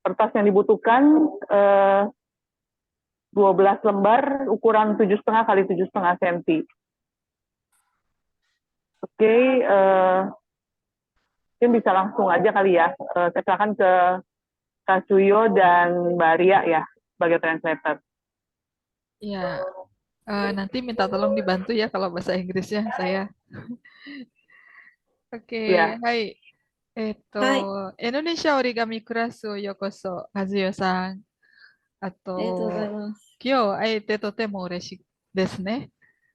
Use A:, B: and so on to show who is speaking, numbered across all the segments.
A: Kertas yang dibutuhkan 12 lembar ukuran 7,5 kali 7,5 cm. Oke, mungkin bisa langsung aja kali ya. Saya silakan ke Kasuyo dan Mbak Ria ya sebagai translator.
B: Ya, nanti minta tolong dibantu ya kalau bahasa Inggrisnya saya. Oke,
A: Ya,
B: hai.
C: はい。
B: Indonesia Origami Classをようこそ、和代さん。あ
C: ありがとうござい
B: と、
C: ます。
B: 今日会えてとても嬉しいですね。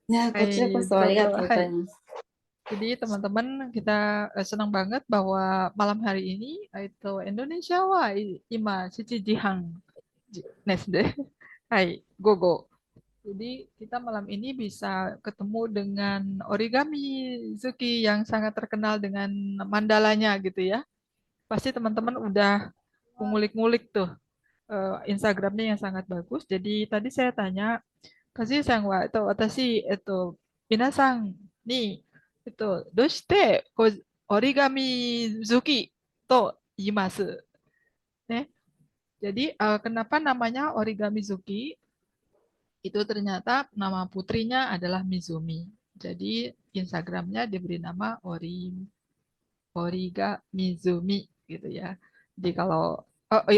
C: いや、
B: は
C: こちらこ
B: い、
C: そありがとうござい
B: hai.
C: ます。
B: Jadi teman-teman kita senang banget bahwa malam hari ini itu Indonesia wa ima 7時半ですね。Hai, gogo. Jadi kita malam ini bisa ketemu dengan Origami Zuki yang sangat terkenal dengan mandalanya gitu ya. Pasti teman-teman udah ngulik-ngulik tuh Instagramnya yang sangat bagus. Jadi tadi saya tanya, Kazuya-san wa watashi minasan ni doshite origami zuki to iimasu. Ne? Jadi kenapa namanya origami zuki? Itu ternyata nama putrinya adalah Mizumi. Jadi Instagramnya diberi nama Origa Mizumi gitu ya. Jadi kalau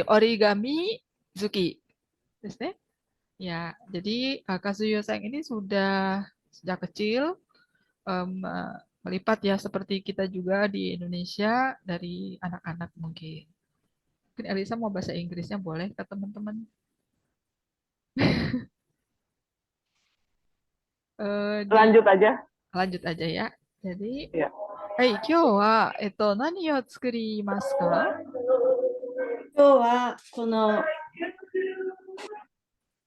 B: origami Zuki, terus deh. Ya, jadi Kazuyo Sang ini sudah sejak kecil melipat ya seperti kita juga di Indonesia dari anak-anak mungkin. Mungkin Elisa mau bahasa Inggrisnya boleh ke teman-teman.
A: lanjut aja.
B: Lanjut aja ya. Jadi,
A: Ya.
B: はい、今日は、何を作りますか？
C: 今日はこの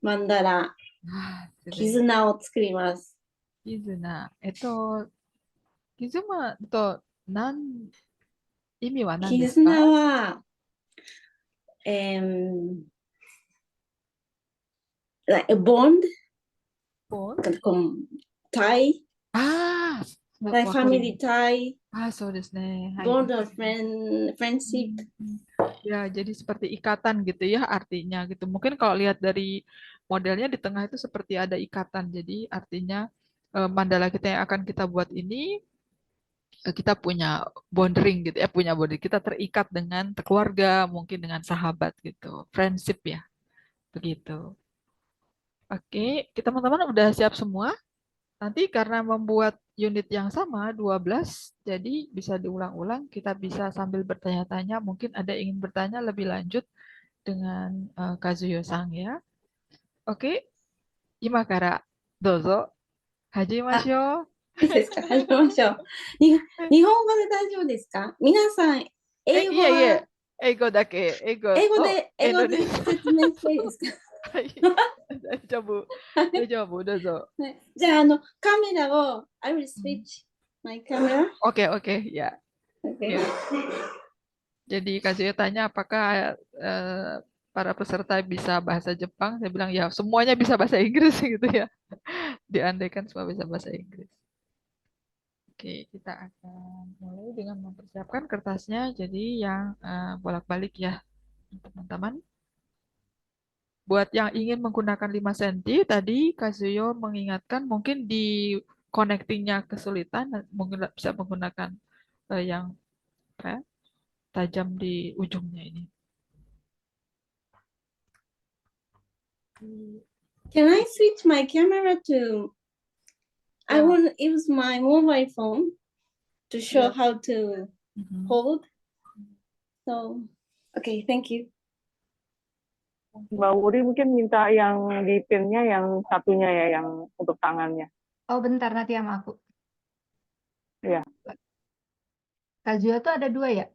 C: マンダラ、絆を作ります。
B: 絆。絆と意味は何ですか？
C: 絆は、like a bond, tie,
B: ああ、
C: like
B: わかり
C: family tie,
B: そうですね。はい。
C: bond of friendship.
B: Ya, jadi seperti ikatan gitu ya artinya gitu. Mungkin kalau lihat dari modelnya di tengah itu seperti ada ikatan. Jadi artinya mandala kita yang akan kita buat ini kita punya bonding gitu ya, punya bonding. Kita terikat dengan keluarga, mungkin dengan sahabat gitu. Friendship ya, begitu. Oke, kita teman-teman udah siap semua? Nanti karena membuat unit yang sama 12, jadi bisa diulang-ulang, kita bisa sambil bertanya-tanya, mungkin ada yang ingin bertanya lebih lanjut dengan Kazuyo-san ya. Oke, 今からどうぞ始めましょう。
C: いいですか？始めましょう。日本語で大丈夫ですか？皆さん、英語
B: いえいえ、
C: は
B: 英語だけ、英語
C: 英語で説明していいですか？
B: はい、大丈夫、大丈夫、どうぞ。
C: じゃあ、カメラを、I will switch my camera.
B: Oke, oke, ya.
C: Okay.
B: Jadi Kazuyo tanya apakah para peserta bisa bahasa Jepang. Saya bilang ya semuanya bisa bahasa Inggris gitu ya. Diandaikan semua bisa bahasa Inggris. Oke, kita akan mulai dengan mempersiapkan kertasnya. Jadi yang bolak-balik ya teman-teman. Buat yang ingin menggunakan 5 cm, tadi Kazuyo mengingatkan mungkin di connectingnya kesulitan, mungkin bisa menggunakan yang tajam di ujungnya ini.
C: Can I switch my camera to? I want to use my mobile phone to show how to hold. So, okay, thank you.
A: Mbak Uri mungkin minta yang di pinnya yang satunya ya, yang untuk tangannya.
D: Oh, bentar nanti sama aku.
A: Iya.
D: Kazuya tuh ada 2 ya?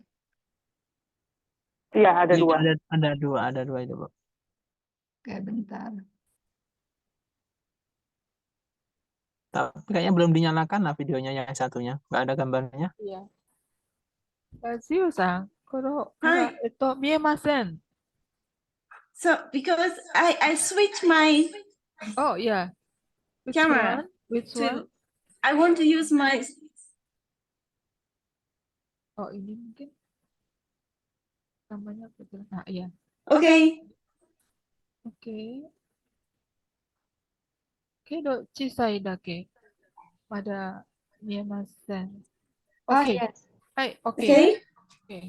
A: Iya, ada 2.
E: Ada dua itu, Bu.
D: Oke, bentar.
E: Tapi kayaknya belum dinyalakan lah videonya yang satunya. Nggak ada gambarnya.
B: Iya. Kazuyo-san, kalau
C: Hi.
B: miemasen.
C: So, because I switch my
B: Oh iya. Which
C: camera
B: one? Which one?
C: I want to use my.
B: Oh ini mungkin namanya betul. Nah iya.
C: Okay.
B: Oke. Oke, do chisai dake. Pada miemasen.
D: Oh,
B: Oke.
D: yes.
B: Hai, oke.
C: Okay.
B: Oke.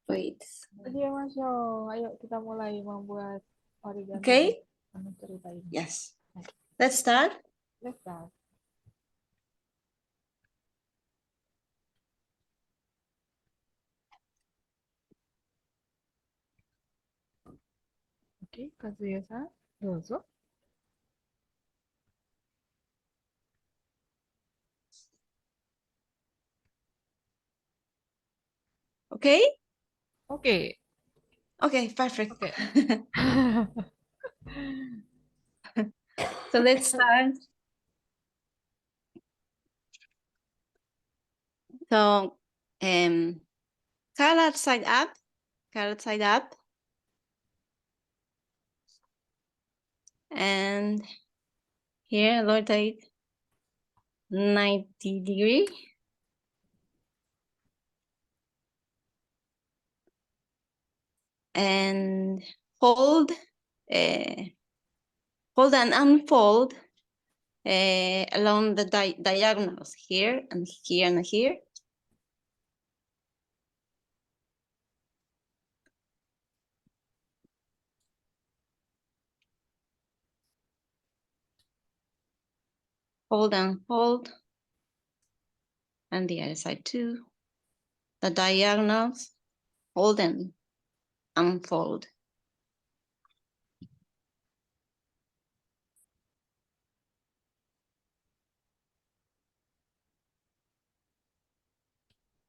C: Wait.
B: Masyo. Ayo kita mulai membuat origami.
C: Okay.
B: Anu cerita ini.
C: Yes. Let's start.
B: Let's start. Oke, Kazuya-san, dozo.
C: Okay.
B: Oke.
C: Okay. Perfect.
B: Oke.
C: So let's start. So, color side up. Color side up. And here rotate 90 degree. And hold and unfold along the diagonals here and here and here. Hold and fold. And the other side too. The diagonals, hold and unfold.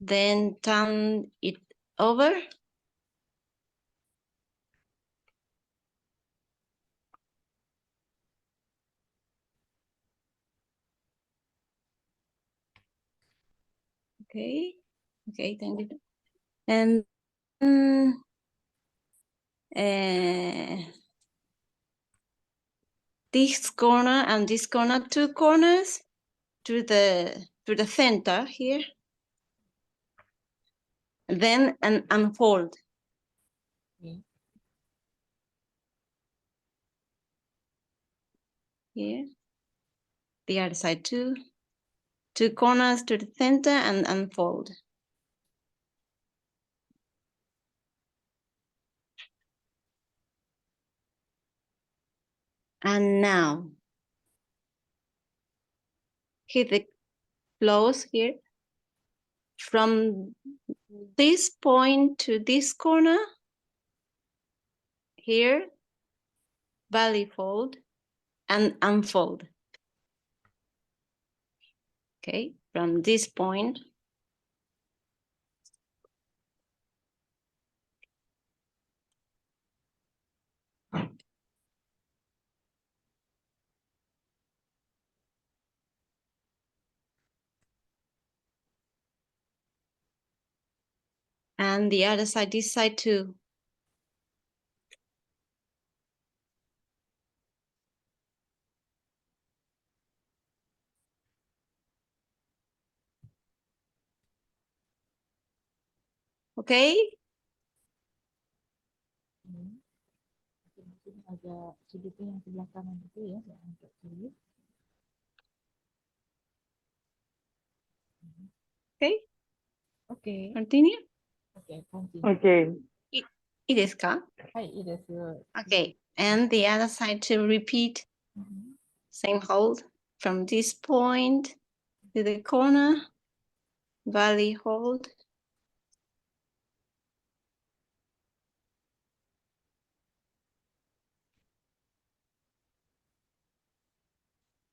C: Then turn it over. Okay, okay, thank you. And this corner and this corner, 2 corners to the center here. Then unfold.
B: Okay.
C: Here. The other side too. 2 corners to the center and unfold. And now hit the close here. From this point to this corner, here, valley fold and unfold. Okay, from this point. And the other side, this side too. Okay,
B: Mungkin agak sudutnya yang sebelah kanan itu ya, yang agak sulit.
C: okay,
B: Oke.
C: continue.
B: Oke, continue.
A: Okay.
C: いいですか?
B: はい、いいです。
C: Okay, and the other side to repeat. Same hold from this point to the corner, valley hold.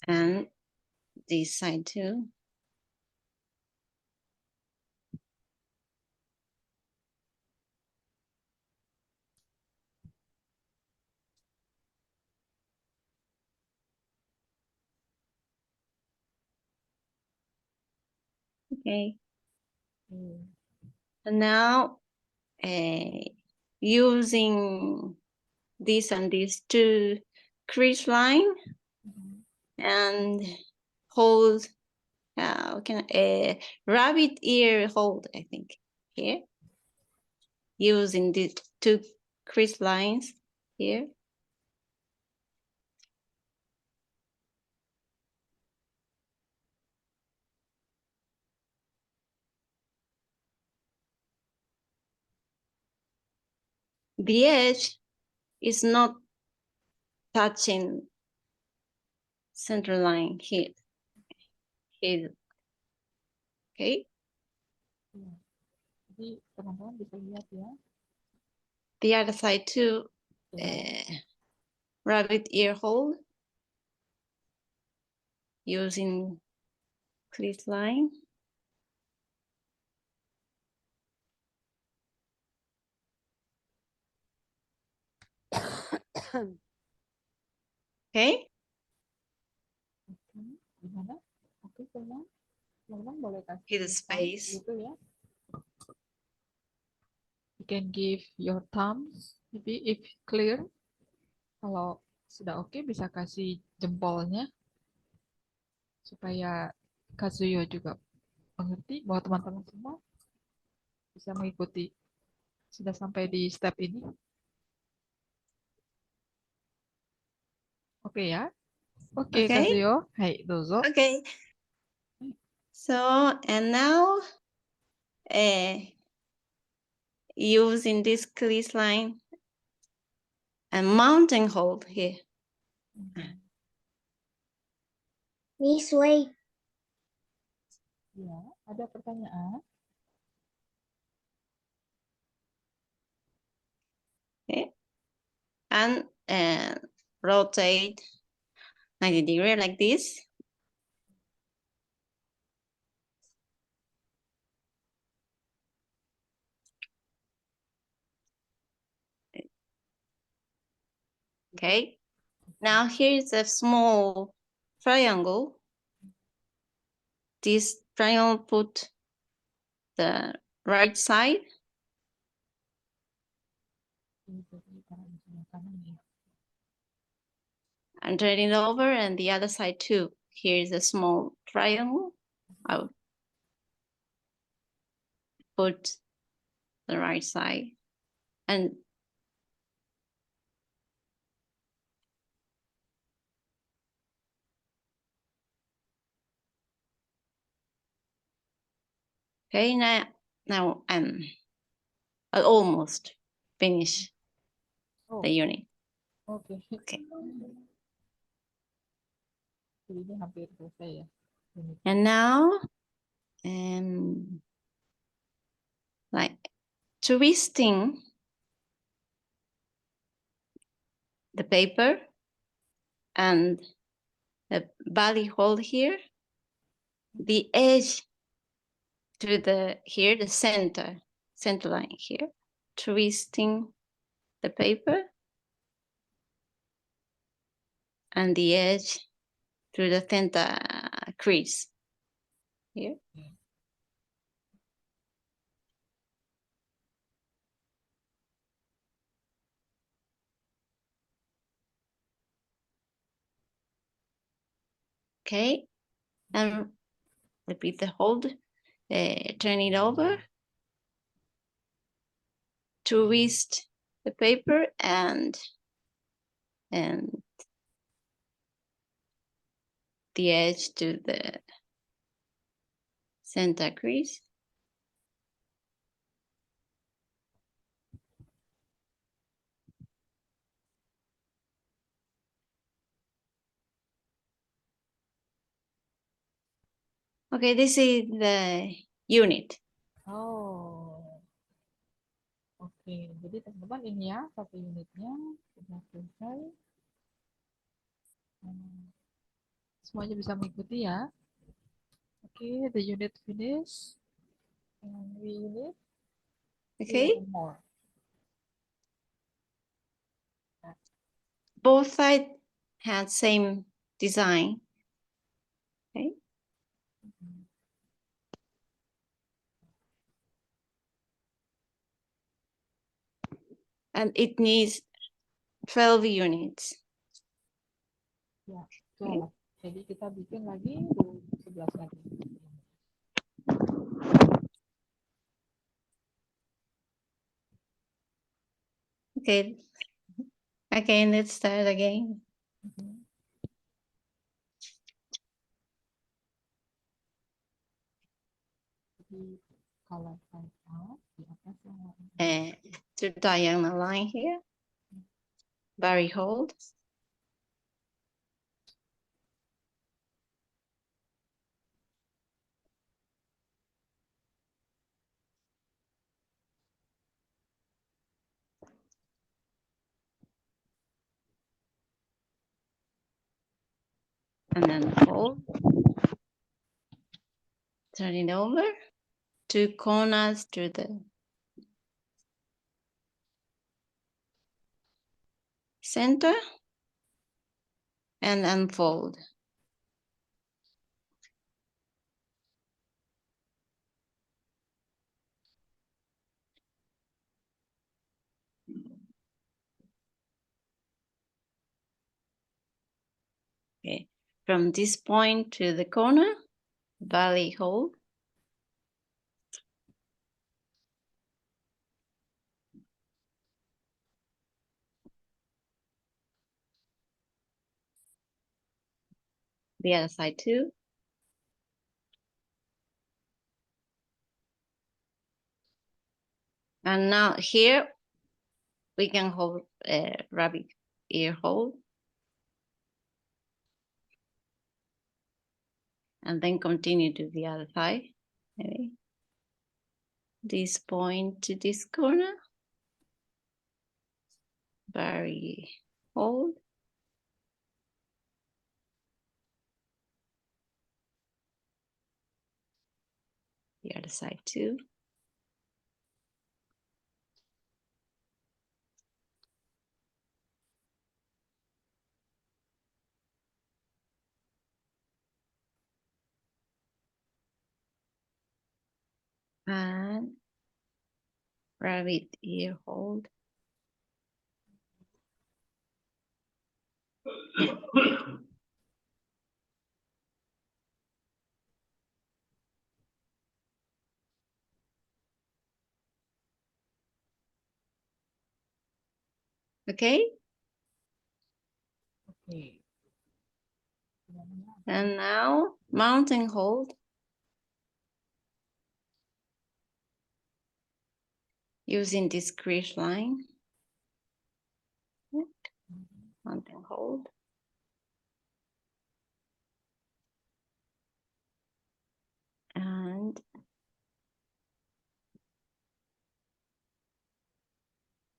C: And this side too. Okay. And now using this and these 2 crease line and hold, rabbit ear hold, I think, here. using the two crease lines here. The edge is not touching center line here. Okay.
B: Jadi teman-teman bisa lihat ya.
C: The other side too. Rabbit ear hole using crease line. Okay.
B: Gimana? Oke, teman-teman boleh kasih
C: Hit the space.
B: gitu ya. You can give your thumbs, maybe if clear. Kalau sudah oke, bisa kasih jempolnya supaya Kazuyo juga mengerti bahwa teman-teman semua bisa mengikuti. Sudah sampai di step ini. Oke ya. Oke,
C: Okay.
B: Kazuyo. Hai, dozo.
C: Okay. So, and now using this crease line and mounting hole here.
F: This way.
B: Ya, ada pertanyaan?
C: Okay. And rotate 90 degrees like this. Okay. Now here is a small triangle. This triangle put the right side and turn it over, and the other side too. Here is a small triangle. I will put the right side and okay, now I'm almost finish the unit.
B: Oke.
C: Okay.
B: Jadi ini hampir selesai ya.
C: And now like twisting the paper and the body hole here, the edge to the here, the center line here, twisting the paper and the edge through the center crease here. Okay, and repeat the hold, turn it over, twist the paper and the edge to the center crease. Okay, this is the unit.
B: Oh. Oke, jadi teman-teman ini ya satu unitnya sudah selesai. Semuanya bisa mengikuti ya. Oke, the unit finish. And we unit.
C: Okay.
B: More.
C: Both sides had same design. Okay. And it needs 12 units.
B: Ya, 12. Jadi kita bikin lagi 11 lagi.
C: Okay. Okay, let's start again.
B: Jadi kalau saya tahu di atas yang warna
C: To diagonal line here. Barry hold. And then fold. Turn it over. 2 corners to the center. And unfold. Okay. From this point to the corner, valley hold. The other side too. And now here we can hold rabbit ear hold. And then continue to the other side. Okay. This point to this corner. Barry hold. The other side too. And rabbit ear hold. Okay.
B: Oke.
C: And now mountain hold. Using this crease line. Mountain hold. And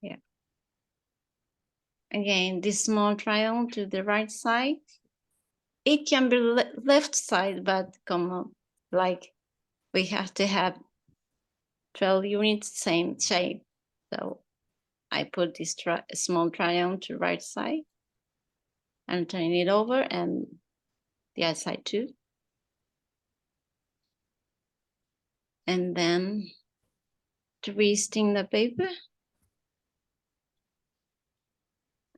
C: yeah. Again, this small triangle to the right side. It can be left side, but come on, like we have to have 12 units, same shape. So I put this small triangle to right side and turn it over, and the other side too. And then twisting the paper.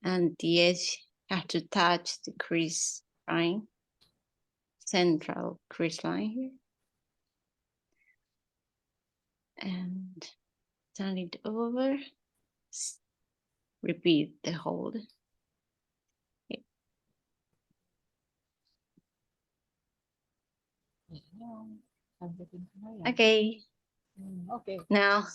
C: And the edge have to touch the crease line, central crease line here. And turn it over. Repeat the hold.
B: Kayaknya lanjutin semua ya.
C: Okay,
B: Oke.
C: now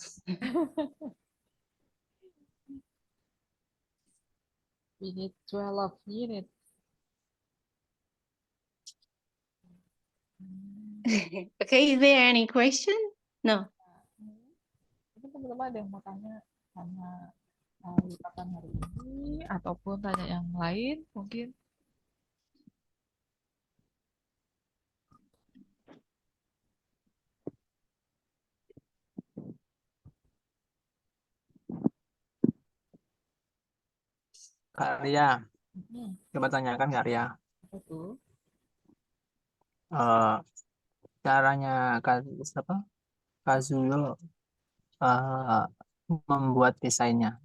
B: We need 12 minutes.
C: okay, is there any question? No.
B: Mungkin teman-teman ada yang mau tanya liputan hari ini ataupun tanya yang lain mungkin.
E: Kak Ria,
B: Hmm,
E: coba tanyakan Kak Ria.
B: apa tuh?
E: Eh, caranya Kazuyo membuat desainnya.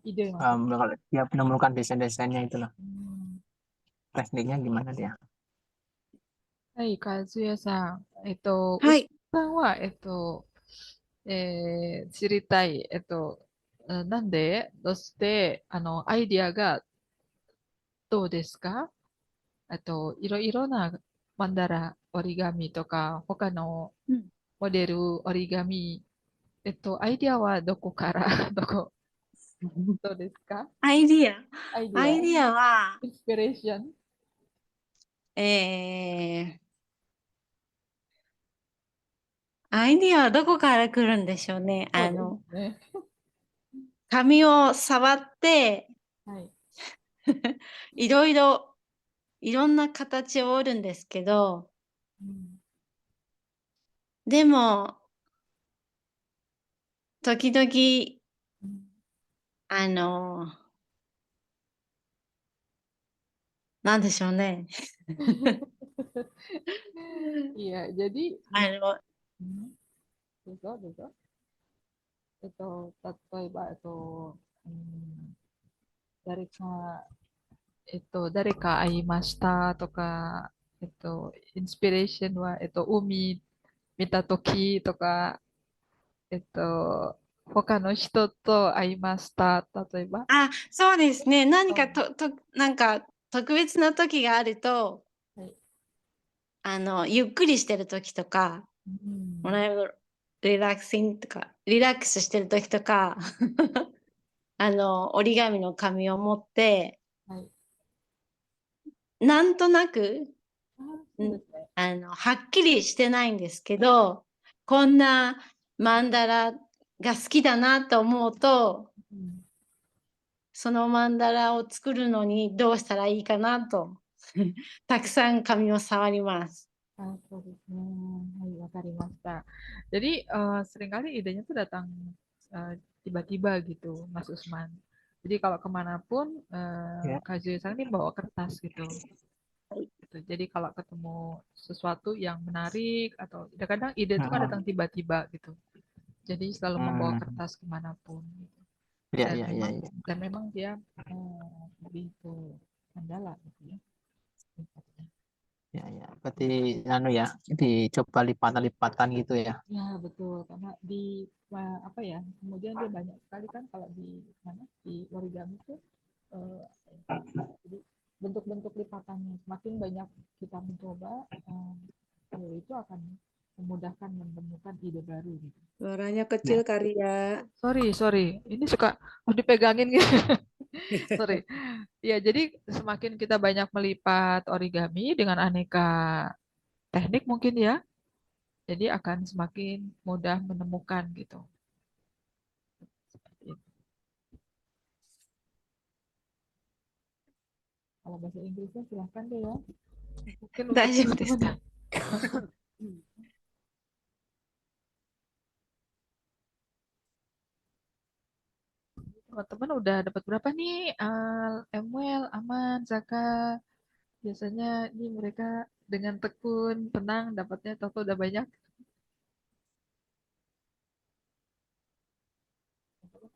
B: Ide
E: Kalau dia menemukan desain-desainnya itulah.
B: Hmm.
E: Tekniknya gimana dia?
B: はい、和也さん、
C: はい。
B: さんは、知りたい、なんで、どうして、アイディアがどうですか？いろいろなマンダラ折り紙とか、他の
C: うん
B: モデル折り紙、アイディアはどこから、どうですか？
C: アイディア。
B: アイディア、
C: アイディアは、
B: インスピレーション。
C: アイディアはどこから来るんでしょうね。
B: そうですね。
C: 紙を触って、
B: はい。
C: いろんな形を折るんですけど、でも、時々、なんでしょうね。
B: Iya, jadi どうぞどうぞ。例えば、誰か、誰か会いましたとか、インスピレーションは、海見たときとか、他の人と会いました。例えば。
C: そうですね。何か
B: は
C: なんか特別な時があると、ゆっくりしてる時とか、リラックスしてる時とか、折り紙の紙を持って、なんとなく、はっきりしてないんですけど、こんなマンダラが好きだなと思うと、そのマンダラを作るのにどうしたらいいかなと、たくさん紙を触ります。
B: そうですね。はい、わかりました。Jadi seringkali idenya tuh datang tiba-tiba gitu, Mas Usman. Jadi kalau kemanapun
E: Ya.
B: Kazuya-san ini bawa kertas gitu. Jadi kalau ketemu sesuatu yang menarik atau kadang-kadang ide itu kan datang tiba-tiba gitu. Jadi selalu membawa kertas kemanapun.
E: Ya,
B: Dan
E: ya, ya,
B: memang
E: ya.
B: dan memang dia lebih ke mandala gitu ya.
E: Ya, ya. Berarti ya, dicoba lipatan-lipatan gitu ya.
B: Ya betul, karena di apa ya, kemudian dia banyak sekali kan kalau di mana di origami itu eh, jadi bentuk-bentuk lipatannya semakin banyak kita mencoba itu akan memudahkan menemukan ide baru gitu.
G: Suaranya kecil Karya.
B: Sorry, ini suka dipegangin gitu. Sorry. Ya, jadi semakin kita banyak melipat origami dengan aneka teknik mungkin ya, jadi akan semakin mudah menemukan gitu. Seperti itu. Kalau bahasa Inggrisnya silahkan deh ya. Mungkin untuk
C: 大丈夫です。
B: teman-teman. Teman-teman udah dapat berapa nih? Emwell, Aman, Zaka. Biasanya ini mereka dengan tekun, tenang, dapatnya toto udah banyak.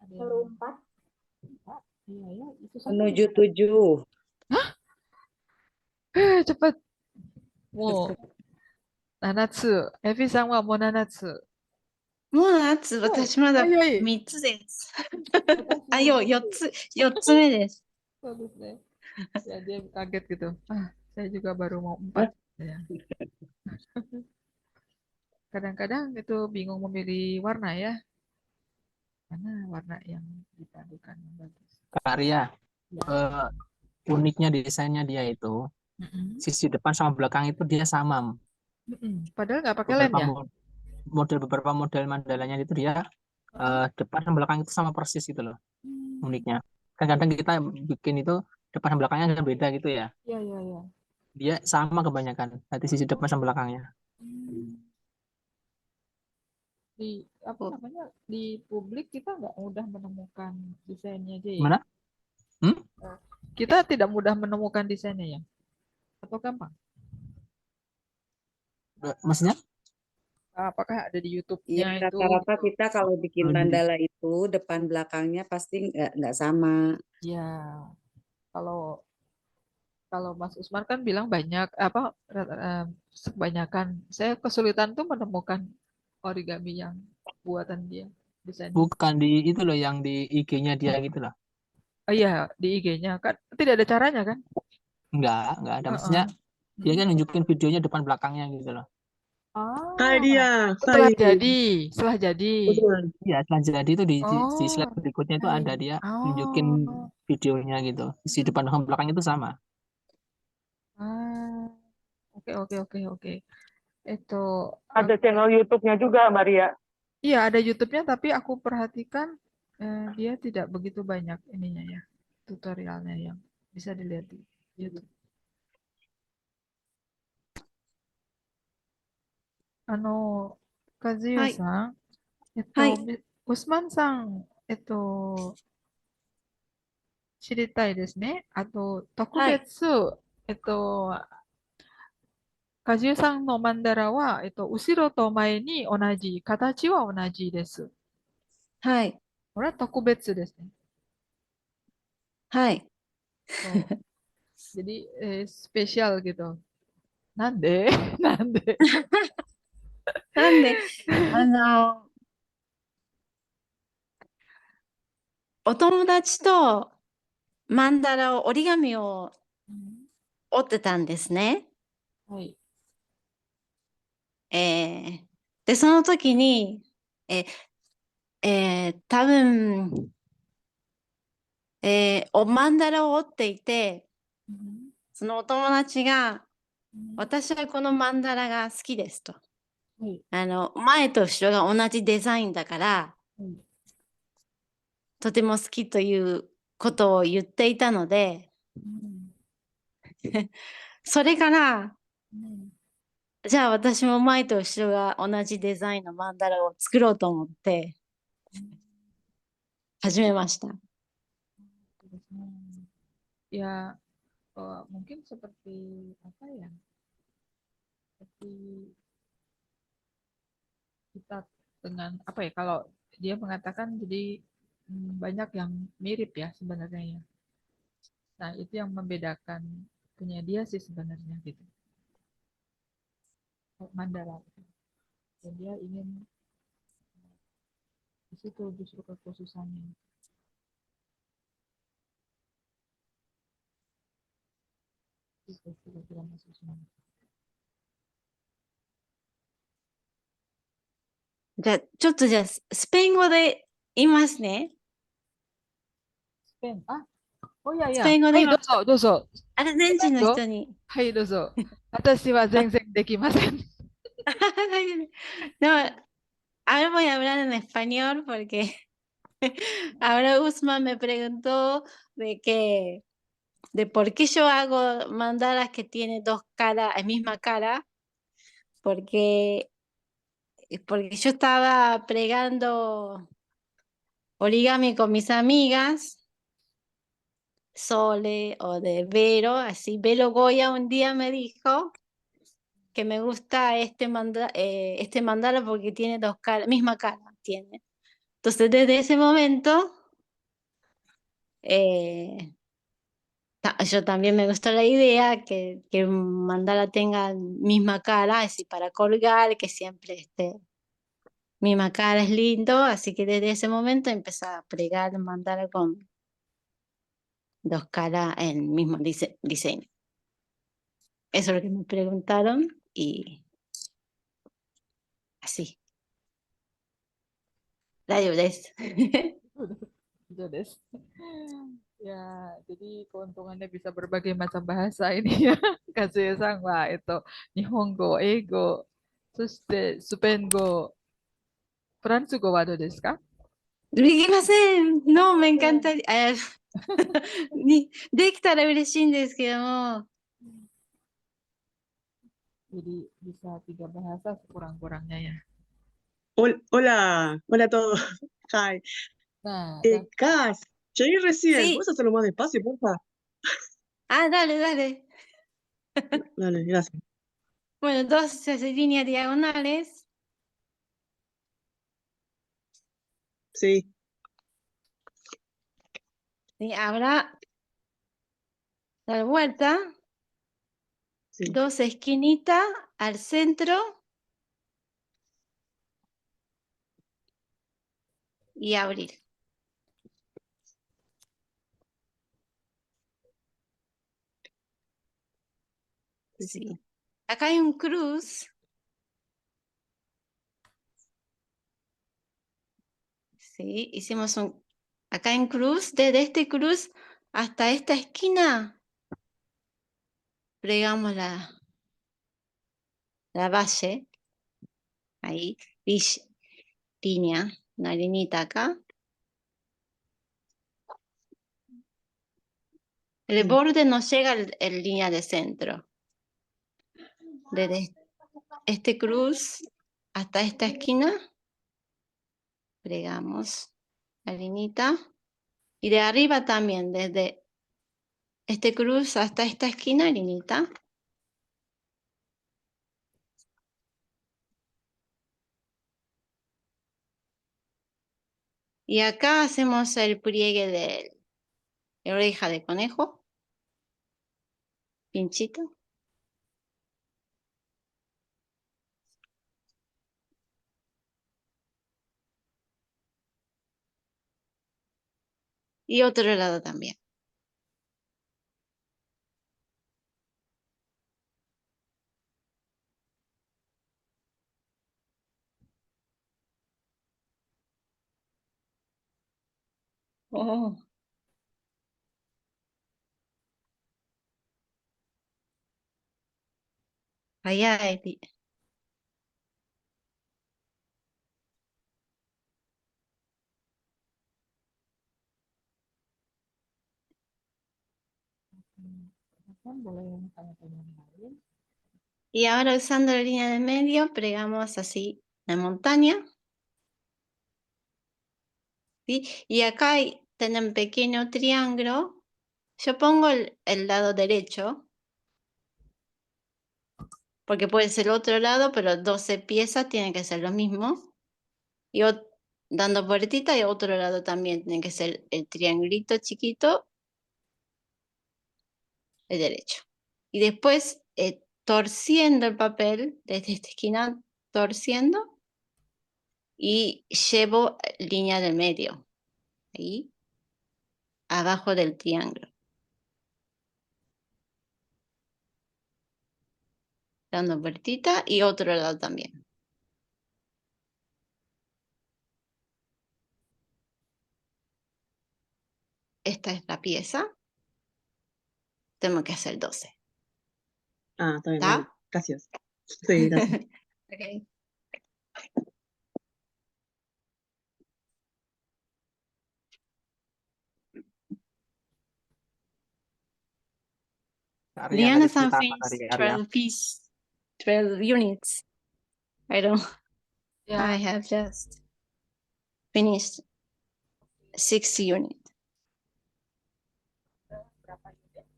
B: Ada yang
F: Baru 4.
B: iya ya, itu saja.
G: Menuju 7.
B: Cepat. Wow. Nanatsu. Evi sama mau Nanatsu.
C: もう夏、私まだ
B: 早い。
C: 3つです。
B: 私も
C: 4つ目です。
B: そうですね。Ya, dia kaget gitu. Saya juga baru mau 4. Ya. Kadang-kadang itu bingung memilih warna ya. Mana warna yang dipadukan yang bagus.
E: Karya.
B: Ya.
E: Uniknya desainnya dia itu, sisi depan sama belakang itu dia sama.
B: Padahal nggak pakai lem ya?
E: Beberapa model mandalanya itu dia depan dan belakang itu sama persis gitu loh. Uniknya. Kadang-kadang kita bikin itu depan dan belakangnya agak beda gitu ya.
B: Iya.
E: Dia sama kebanyakan. Nanti sisi depan sama belakangnya.
B: Di apa namanya, di publik kita nggak mudah menemukan desainnya aja ya.
E: Gimana?
B: Kita tidak mudah menemukan desainnya ya? Atau gampang?
E: Maksudnya?
B: Apakah ada di
G: Ya,
B: YouTube-nya itu?
G: rata-rata kita kalau bikin
E: Oh, di-
G: mandala itu depan belakangnya pasti nggak sama.
B: Ya, kalau Mas Usman kan bilang banyak apa kebanyakan saya kesulitan tuh menemukan origami yang buatan dia. desain.
E: Bukan di itu loh yang di IG-nya dia gitu loh.
B: Oh iya, di IG-nya kan tidak ada caranya kan?
E: Enggak ada.
B: Heeh.
E: Maksudnya dia kan nunjukin videonya depan belakangnya gitu loh.
B: Ah,
A: dia,
B: setelah
A: hai.
B: jadi, setelah jadi.
A: Betul.
E: Iya, setelah jadi itu di slide
B: Oh,
E: berikutnya itu ada dia nunjukin
B: oh,
E: videonya gitu. Isi depan sama belakangnya itu sama.
B: ah, oke oke oke oke. Itu,
A: Ada channel YouTube-nya juga, Maria.
B: iya ada YouTube-nya, tapi aku perhatikan dia tidak begitu banyak ininya ya, tutorialnya yang bisa dilihat di YouTube. 和代さん、
C: はい。
B: ウスマンさん、知りたいですね。あと、特
C: はい。
B: 別、えっと、和代さんのマンダラは、後ろと前に同じ、形は同じです。
C: はい。
B: これは特別ですね。
C: はい。
B: そうjadi spesial gitu. なんでなんで
C: なんで、あの、お友達とマンダラを、折り紙を折ってたんですね。
B: はい。
C: で、その時に、多分、マンダラを折っていて、そのお友達が、私はこのマンダラが好きですと。
B: はい。
C: 前と後ろが同じデザインだから、
B: はい
C: とても好きということを言っていたので、それから、じゃあ私も前と後ろが同じデザインのマンダラを作ろうと思って始めました。
B: Ya, mungkin seperti apa ya? Seperti kita dengan apa ya? Kalau dia mengatakan jadi banyak yang mirip ya sebenarnya ya. Nah, itu yang membedakan punya dia sih sebenarnya gitu. Mandala. Dan dia ingin di situ justru kekhususannya. Itu kira-kira maksudnya.
C: じゃあ、ちょっとじゃあ、スペイン語で言いますね。
B: スペイン、あ、おや
C: ス
B: や、はい、
C: ペイン語で今
B: どうぞ、どうぞ。
C: アルゼンチンの人に。
B: はい、どうぞ。私は全然できません。
C: No, ahora voy a hablar en español porque ahora Usman me preguntó de por qué yo hago mandalas que tienen dos caras, misma cara, porque yo estaba pregando origami con mis amigas, Sole o de Vero, así Vero Goya un día me dijo que me gusta este mandala porque tiene dos caras, misma cara tiene. Entonces desde ese momento yo también me gustó la idea que un mandala tenga misma cara, así para colgar, que siempre esté misma cara es lindo, así que desde ese momento empecé a pregar el mandala con dos caras en el mismo diseño. Eso es lo que me preguntaron y así. 大丈夫です。
B: Sudah des. Ya, jadi keuntungannya bisa berbagai macam bahasa ini ya. Kazuya-san wa Nihongo, Eigo, そしてスペイン語、フランス語はどうですか？
C: できません。No, me encanta. できたら嬉しいんですけども。
B: Jadi bisa 3 bahasa sekurang-kurangnya ya.
A: Hola, hola a todos. Hi.
B: Nah,
A: Cas, llegué recién.
C: Sí.
A: ¿Puedes hacerlo más despacio, porfa?
C: Ah, dale, dale.
A: Dale, gracias.
C: Bueno, entonces se hace líneas diagonales.
A: Sí.
C: Y habrá la vuelta,
A: Sí.
C: dos esquinitas al centro. y abril. Sí. Acá hay un cruz. Sí, hicimos un... Acá en cruz, desde este cruz hasta esta esquina, plegamos la valle. Ahí, línea, una lineita acá. El borde no llega en línea de centro. Desde este cruz hasta esta esquina, plegamos la lineita. Y de arriba también, desde este cruz hasta esta esquina, lineita. Y acá hacemos el pliegue de oreja de conejo. Pinchito. Y otro lado también. Oh. Allá, y ahora usando la línea de medio, plegamos así la montaña. ¿Sí? Y acá tienen un pequeño triángulo. Yo pongo el lado derecho, porque puede ser otro lado, pero 12 piezas tienen que ser lo mismo. Y dando vueltita y otro lado también tiene que ser el triangulito chiquito, el derecho. Y después torciendo el papel desde esta esquina, torciendo, y llevo línea del medio, ahí, abajo del triángulo. Dando vueltita y otro lado también. Esta es la pieza. Tengo que hacer 12.
A: Ah, está bien,
C: ¿Está?
A: vale. Gracias. Sí, gracias.
C: Okay.
E: Arya
C: Liana
E: tadi
C: san
E: cerita apa
C: finished
E: tadi Arya?
C: 12 units. I don't.
B: Ya,
C: I have just finished 6 units.
B: berapa unit?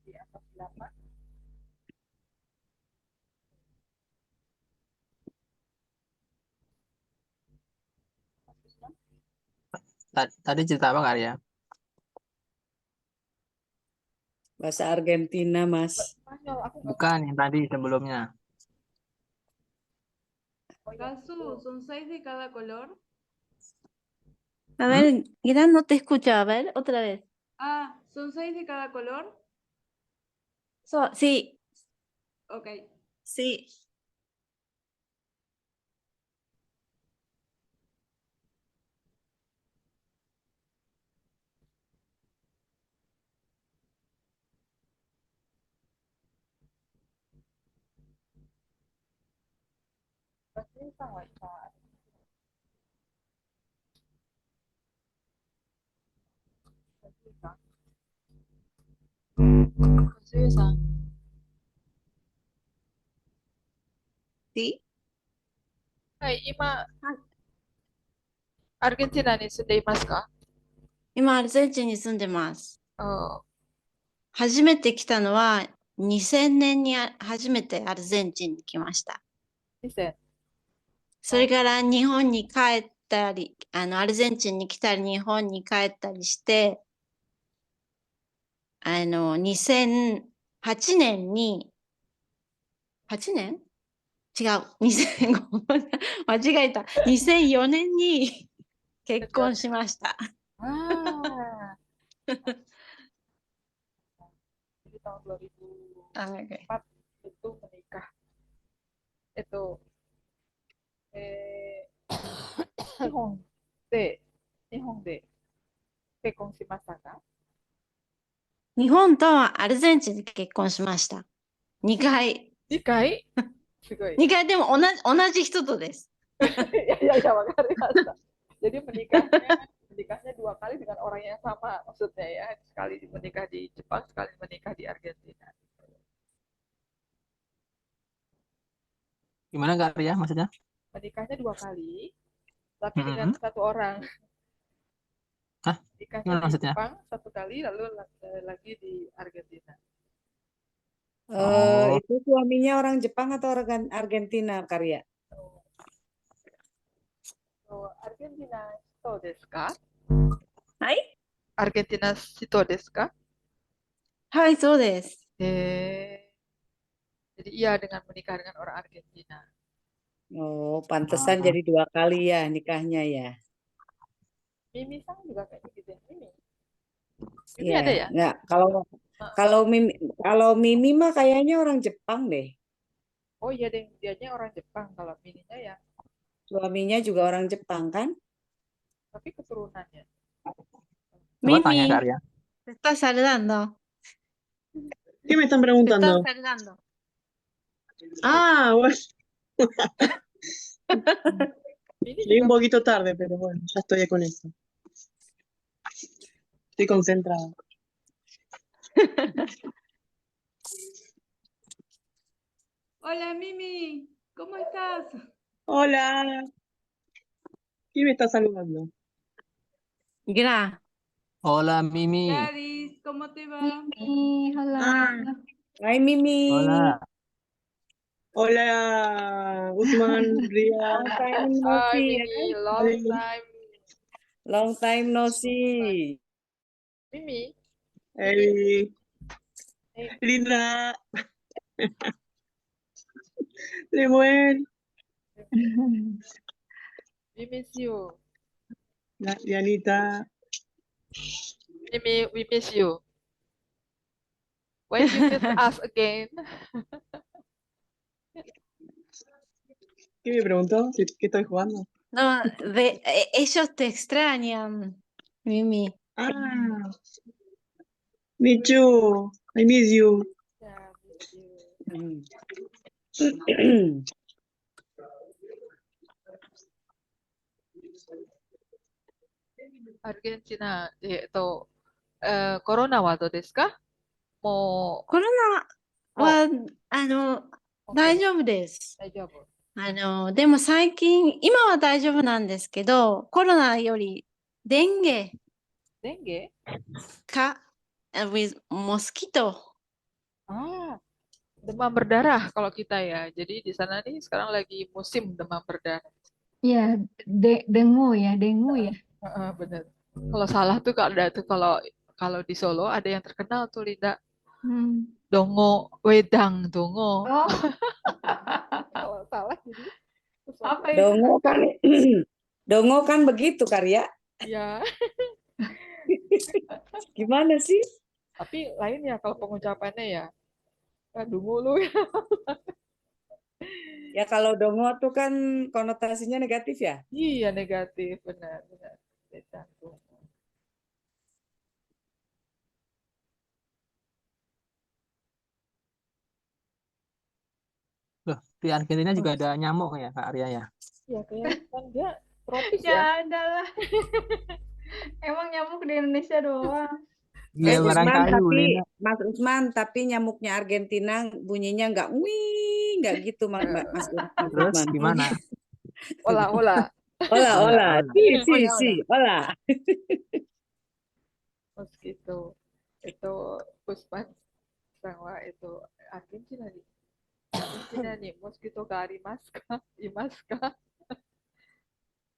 B: Di atas 8.
E: Tadi cerita apa Kak Arya?
G: Bahasa Argentina, Mas.
B: Spanyol, aku nggak
E: Bukan yang tadi sebelumnya.
B: Casu, son 6 de cada color.
C: A ver, Gran, no te escucho. A ver, otra vez.
B: Ah, son 6 de cada color.
C: Sí,
B: Ok.
C: sí. Sí.
B: はい、今、アルゼンチナに住んでいますか？
C: 今、アルゼンチンに住んでます。
B: あ
C: 初めて来たのは、2000年に初めてアルゼンチンに来ました。
B: 2000。
C: それから日本に帰ったり、アルゼンチンに来たり、日本に帰ったりして、2008年に、8年違う。2005間違えた。2004年に結婚しました。
B: Ah, jadi tahun 2004
C: あ、okay.
B: itu menikah. Itu eh, 日本日本で結婚しましたか？
C: 日本とアルゼンチンで結婚しました。2回。
B: 2回？すごい。
C: 2回でも同じ人とです。
B: Ya,わかりました。Jadi menikahnya 2 kali dengan orang yang sama maksudnya ya. Sekali menikah di Jepang, sekali menikah di Argentina.
E: Gimana Kak Ria maksudnya?
B: Menikahnya 2 kali, tapi dengan satu orang.
E: Hah?
B: Nikahnya
E: Gimana
B: di
E: maksudnya?
B: Jepang 1 kali, lalu lagi di Argentina.
E: Oh.
G: Itu suaminya orang Jepang atau orang Argentina, Karya?
B: Argentina 人ですか？
C: はい。
B: Argentina 人ですか？
C: はい、そうです。
B: Jadi iya dengan menikah dengan orang Argentina.
G: Oh, pantesan jadi 2 kali ya nikahnya ya.
B: Mimi Sang juga kayak gitu ya. Mimi
G: Iya,
B: ada ya?
G: enggak. Kalau Mimi mah kayaknya orang Jepang deh.
B: Oh iya deh, dianya orang Jepang. Kalau Mininya ya,
G: Suaminya juga orang Jepang kan?
B: tapi keturunannya.
E: Coba tanya Kak
C: Mimi,
E: Ria.
C: ¿te estás saludando?
H: ¿Qué me están
C: ¿Te estás
H: preguntando?
C: saludando?
H: Ah, bueno,
B: Mini
H: llegué un
B: juga
H: poquito tarde, pero bueno, ya estoy con eso. Estoy concentrada.
C: Hola Mimi, ¿cómo estás?
H: Hola. ¿Quién me está saludando?
E: Hola Mimi.
C: Gladys, ¿cómo te va?
D: Ih, halo.
H: Ah,
G: Hai Mimi.
E: Hola.
H: hola, Guzmán, Ria.
G: Long time no
B: Hai
G: see ya.
B: Mimi, long time.
G: Long time no see.
B: Mimi,
H: Hey,
B: eh,
H: Linda. Lemuel.
B: we miss you.
H: Dianita.
B: Mimi, we miss you. When you meet us again?
H: ¿Qué me preguntó? ¿Qué estoy jugando?
C: No, ellos te extrañan, Mimi.
H: Ah, me too. I miss you.
B: Yeah, miss you.
G: Hmm.
B: Argentina, コロナはどうですか？も
C: コロナは、
B: う、
C: 大丈夫です。
B: 大丈夫。
C: でも最近、今は大丈夫なんですけど、コロナよりデンゲ
B: dengue?
C: with mosquito.
B: Demam berdarah kalau kita ya. Jadi di sana nih sekarang lagi musim demam berdarah.
D: Ya, dengu ya.
B: Bener. Kalau salah tuh kalau di Solo ada yang terkenal tuh Linda. Dongo, wedang dongo.
D: Oh,
B: Kalau salah jadi
D: apa itu?
G: Dongo kan begitu Karya.
B: ya.
G: Gimana sih?
B: Tapi lain ya kalau pengucapannya ya. Dungu lu ya.
G: Ya kalau dongo tuh kan konotasinya negatif ya.
B: Iya negatif benar. Wedang dongo.
E: Loh, di Argentina juga ada nyamuk ya Kak Ria ya?
B: Ya kayaknya kan dia tropis
D: Ya
B: ya.
D: ada lah. Emang nyamuk di Indonesia doang.
E: Iya barangkali Bu Linda.
G: Mas Usman, tapi nyamuknya Argentina bunyinya nggak wih, nggak gitu Mas
E: Terus
G: Usman.
E: gimana?
B: Olah.
G: Hola,
E: Hola,
G: hola.
E: hola.
G: Sí, hola.
B: Mosquito. Itu Puspan sama itu Argentina nih. Argentina nih, mosquito ga arimasu ka? Imasu ka?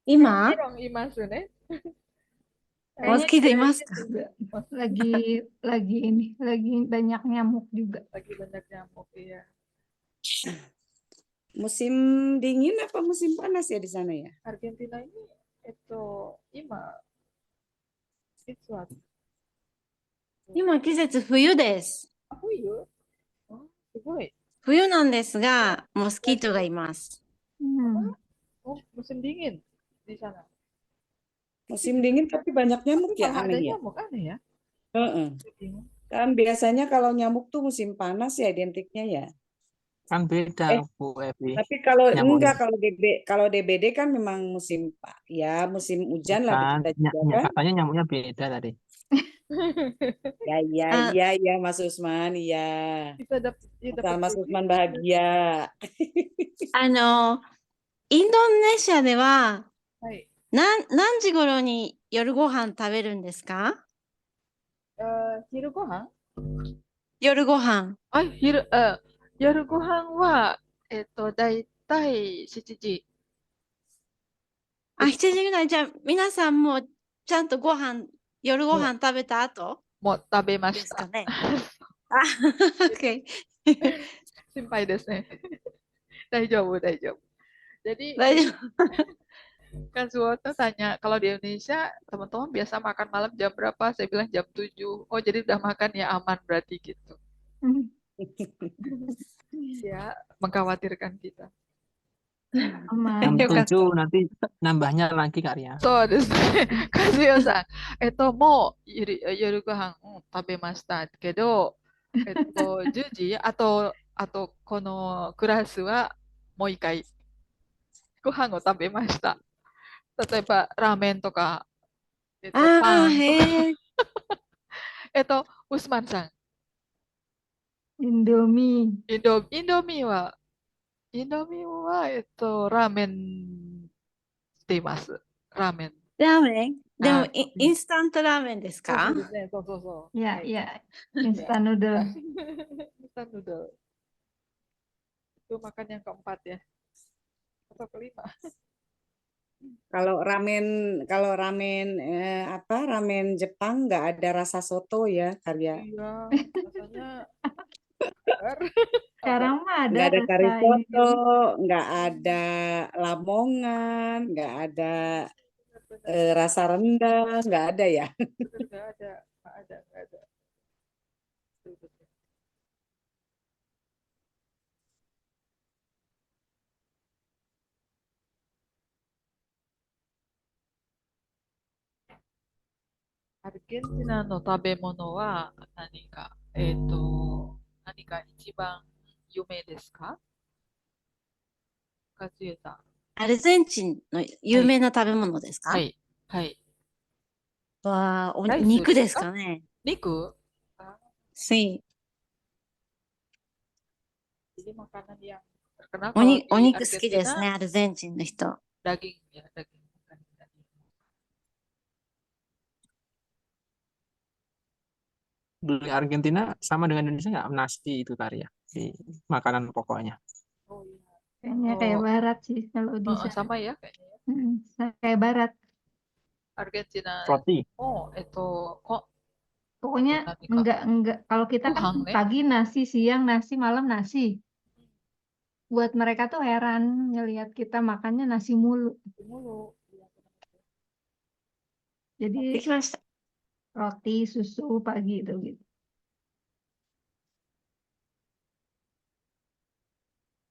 C: 今
B: Dong imasu ne.
C: mosquitoいますか?
D: Lagi lagi banyak nyamuk juga.
B: Lagi banyak nyamuk ya.
G: musim dingin apa musim panas ya di sana ya?
B: Argentina ini ima it's what?
C: 今季節冬です。
B: 冬? Oh, すごい。
C: 冬なんですが、モスキートがいます。
B: Oh, musim dingin di sana.
G: Musim dingin tapi banyak nyamuk
B: Tapi
G: ya,
B: malah ada
G: aneh ya.
B: nyamuk, aneh ya.
G: Heeh.
B: Dingin.
G: Kan biasanya kalau nyamuk tuh musim panas ya identiknya ya.
E: Kan beda
G: Eh,
E: Bu Evi.
G: Tapi kalau
E: Nyamuknya.
G: enggak kalau DBD kan memang musim ya musim hujan lah di
E: Bukan,
G: kita juga kan.
E: katanya nyamuknya beda tadi.
C: Ah.
G: Ya Mas Usman, iya.
B: Kita dapat
G: Asal Mas
B: duit.
G: Usman bahagia.
C: インドネシアでは、
B: はい。
C: 何時頃に夜ご飯食べるんですか？
B: 昼ご飯？
C: 夜ご飯。
B: 夜ご飯は、だいたい7時。
C: あ、7時ぐらい。じゃあ、皆さんもちゃんと夜ご飯食べた後
B: もう食べま
C: で
B: した。
C: すかね。あ、OK。
B: 心配ですね。大丈夫、大丈夫。Jadi
C: 大丈夫。
B: kan Suwoto tanya, kalau di Indonesia teman-teman biasa makan malam jam berapa? Saya bilang jam 7. Oh, jadi udah makan ya aman berarti gitu. Ya, mengkhawatirkan kita.
E: Jam 7 nanti nambahnya lagi Kak Ria.
B: そうですね。和代さん、もう夜ご飯、食べましたけど、10時、あとこのクラスはもう一回ご飯を食べました。例えば、ラーメンとか、パ
C: ああ、
B: ンとか。
C: へえ。
B: ウスマンさん、
D: Indomie.
B: インドミーは、ラーメンしています。ラーメン。
C: ラーメンでも
B: あ、
C: インスタントラーメンです
B: そう
C: か？
B: そうですね。そうそうそう。
D: Ya,
B: はい。
D: ya. Instant noodle.
B: Instan noodle. Itu makan yang keempat ya. Atau kelima.
G: Kalau ramen ramen Jepang nggak ada rasa soto ya, Karya.
B: Iya, rasanya
D: Sekarang mah ada
G: Nggak ada kari
D: rasa ini
G: soto,
D: juga.
G: nggak ada lamongan, nggak ada
B: benar.
G: rasa rendang, nggak ada ya.
B: Benar, nggak ada. Betul, betul. Argentina no tabemono wa nani ka? 何か一番有名ですか？和代さん。
C: アルゼンチンの有名な食べ物ですか？
B: はい。はい。
C: わあ、
B: ライス
C: 肉です
B: ですか？
C: かね。
B: 肉？Sí。 Jadi makanan yang terkenal
C: お
B: kalau
C: に、お
B: di
C: 肉好きです
B: Argentina
C: ね、アルゼンチンの人。
B: daging ya, daging.
E: Di Argentina sama dengan Indonesia nggak nasi itu Kak Ria, di makanan pokoknya.
B: Oh iya.
D: Kayaknya kayak
B: Oh,
D: barat sih kalau di sana.
B: sama ya kayaknya ya.
D: Kayak barat.
B: Argentina.
E: Roti.
B: Oh, kok
D: Pokoknya
B: nanti Kak?
D: enggak. Kalau kita kan
B: Gohang nih.
D: pagi nasi, siang nasi, malam nasi. Buat mereka tuh heran ngelihat kita makannya nasi mulu.
B: Mulu. Iya, benar.
C: で
D: Jadi
C: きました。
D: roti, susu pagi itu gitu.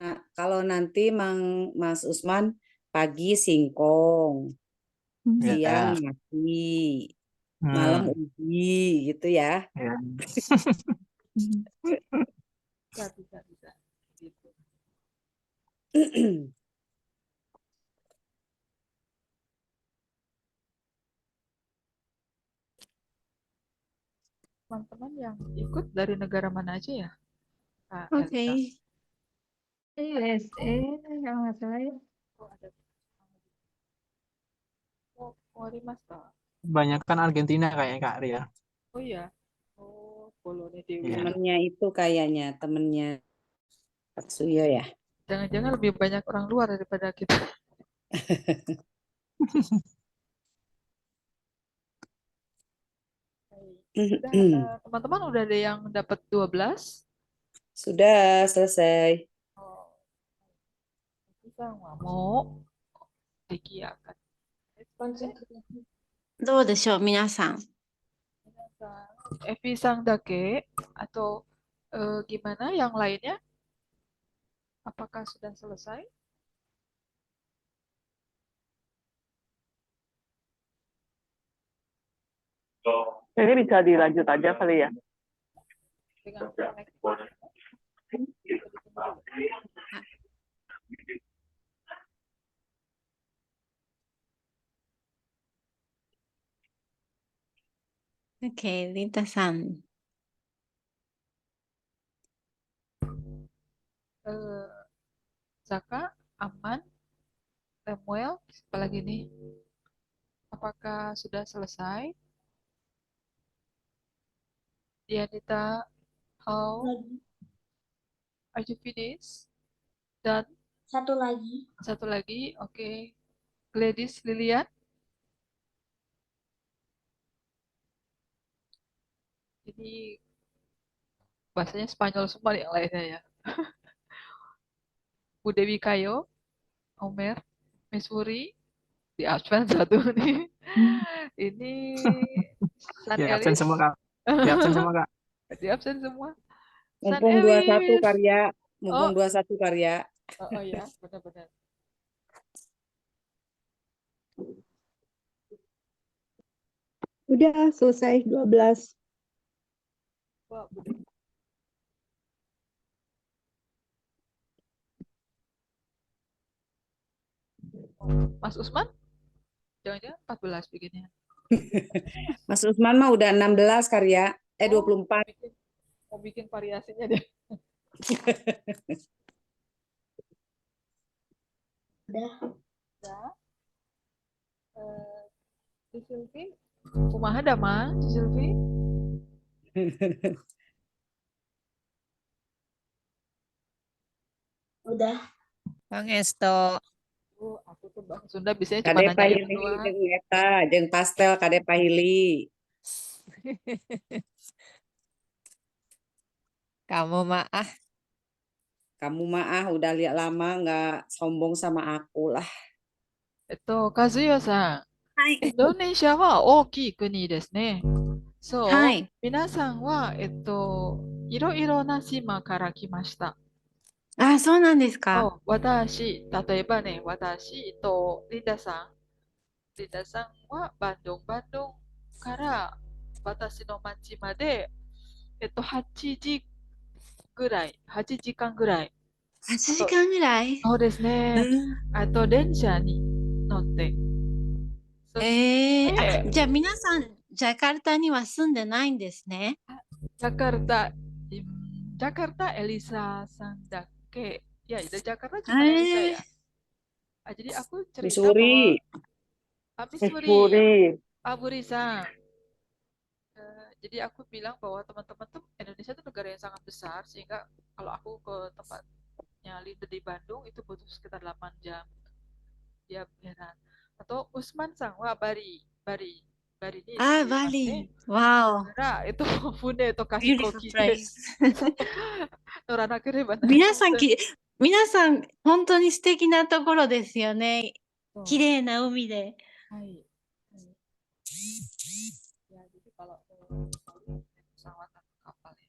G: Nah, kalau nanti Mas Usman pagi singkong, siang
E: Ya.
G: nasi, malam ubi gitu ya.
E: Ya.
B: Bisa. Gitu. Teman-teman yang ikut dari negara mana aja ya? Kak Elsa?
C: Oke.
D: USA kalau nggak salah ya.
B: Oh, ada. Oh, Warimasta.
E: Kebanyakan Argentina kayak Kak Ria.
B: Oh iya. Oh, Bolone Dewi.
E: Iya.
G: Temennya itu kayaknya temennya Suyo ya.
B: Jangan-jangan lebih banyak orang luar daripada kita. Sudah, teman-teman udah ada yang dapat 12?
G: Sudah selesai.
B: Oh. さんはもう出来上がってね。
C: どうでしょう、皆さん。
B: 皆さん、エピさんだけatau gimana yang lainnya? Apakah sudah selesai?
A: Jadi bisa dilanjut aja kali ya.
B: Dengan connect.
C: Okay, Rita-san.
B: Zaka, Aman, Lemuel, apalagi nih? Apakah sudah selesai? Dianita, how are you finished? Dan
F: Satu lagi.
B: satu lagi, oke. Gladys, Lilian. Ini bahasanya Spanyol semua yang lainnya ya. Bu Dewi Kayo, Omer, Missouri, di absen satu nih. Ini San
E: Di absen
B: Elis.
E: semua Kak. Di absen semua Kak.
B: Di absen semua. San
G: Mumpung 21
B: Elis.
G: karya,
B: Oh,
G: mumpung 21 karya.
B: oh ya, benar-benar.
I: Udah selesai 12.
B: Wah, Bu Dewi. Mas Usman? Jangan-jangan 14 bikinnya.
G: Mas Usman mah udah 16 karya,
B: Oh,
G: 24.
B: mau bikin variasinya deh.
F: Udah.
B: Udah. Si Silvi, kumaha dah mah, si Silvi?
F: Udah.
J: Bang Esto.
B: Aku tuh Bang Sunda biasanya cuma
G: Kade
B: nanyain
G: Pahili
B: doang.
G: jeung eta, jeung pastel Kade Pahili.
J: Kamu mah
G: Kamu mah udah lihat lama nggak sombong sama aku lah.
B: Kazuyo-san,
C: はい。
B: インドネシアは大きい国ですね。そう、
C: はい。
B: 皆さんは、いろいろな島から来ました。
C: あ、そうなんですか。
B: そう、私、例えばね、私とリダさんはバンドンから私の町まで、8時ぐらい、8時間ぐらい。
C: 8時間ぐらい。
B: そうですね。あと電車に乗って。そして
C: じゃあ皆さん、ジャカルタには住んでないんですね。
B: Jakarta, Jakarta Elisa Sandake. Ya, dari Jakarta cuma Elisa ya. Jadi aku cerita bahwa
G: Missouri.
B: Missouri, Abu Risa. Jadi aku bilang bahwa teman-teman tuh Indonesia itu negara yang sangat besar sehingga kalau aku ke tempatnya Linda di Bandung itu butuh sekitar 8 jam. Ya beneran. Atau Usman Sang, wah Bari ni.
C: あ、バリ。わお。
B: itu Fune to
C: Beautiful
B: Kashikoki
C: place.
B: 乗らなければなり
C: 皆
B: ません。
C: 皆さん、本当に素敵なところですよね。
B: そう
C: 綺麗な海で。
B: はい。Ya, jadi kalau pesawat atau kapal ya.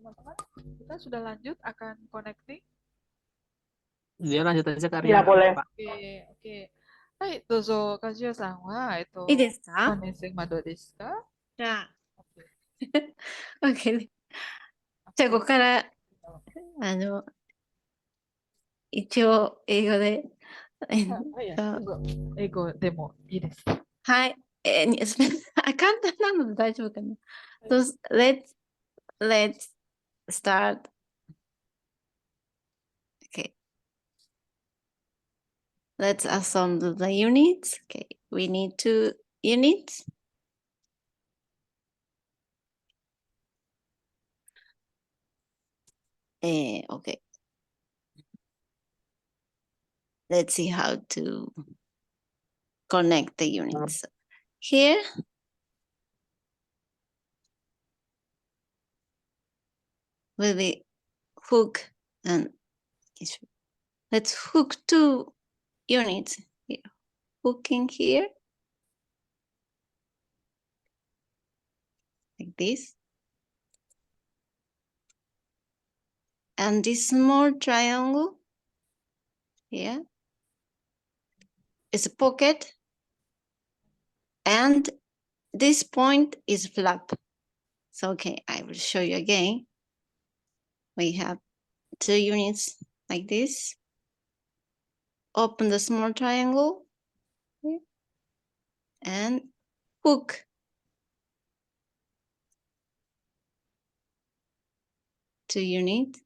B: Teman-teman, kita sudah lanjut akan connecting.
E: Dia lanjut aja Kak
A: Ya,
E: Ria.
A: boleh.
E: Pak.
B: Oke. Hai, dozo Kazuyo-san wa
C: いいですか？
B: 関連性はどうですか？
C: じゃあ。OK。じゃあ、ここから、一応、英語で。
B: 英語でもいいです。
C: はい。簡単なので大丈夫かな。So, let's start. Okay. Let's assemble the units. Okay. We need 2 units. Okay. Let's see how to connect the units. Here, will be hook and let's hook 2 units here. Hooking here, like this. And this small triangle here is a pocket, and this point is flap. So, okay, I will show you again. We have 2 units like this. Open the small triangle here, and hook 2 units,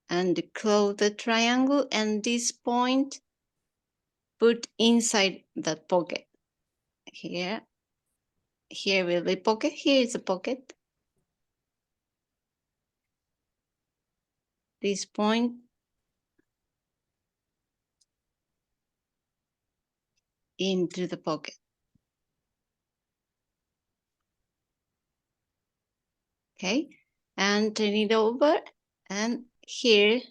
C: and close the triangle, and this point put inside that pocket. Here will be pocket, here is a pocket. This point into the pocket. Okay, and turn it over, and here,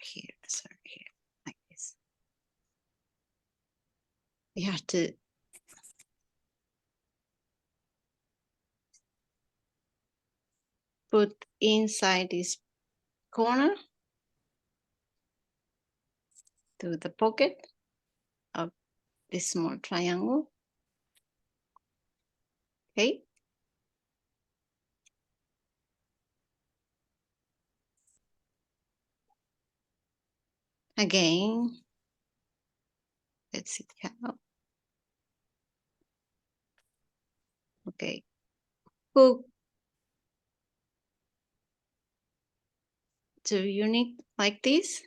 C: here, like this. We have to put inside this corner to the pocket of this small triangle. Okay. Again, let's see how. Okay. Hook 2 units like this,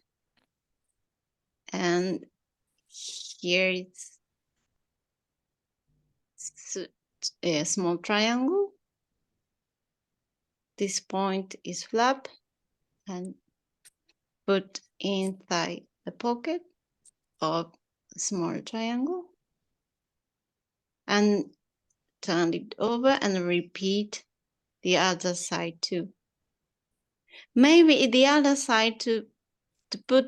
C: and here it's a small triangle. This point is flap, and put inside the pocket of a small triangle, and turn it over and repeat the other side too. Maybe the other side to put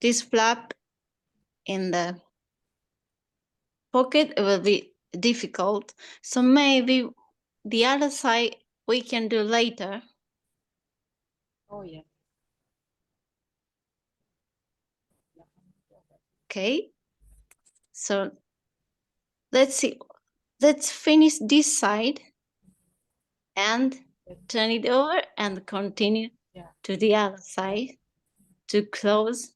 C: this flap in the pocket, it will be difficult. So maybe the other side we can do later.
B: Oh yeah.
C: Okay. So let's see. Let's finish this side and turn it over and continue to the other side to close.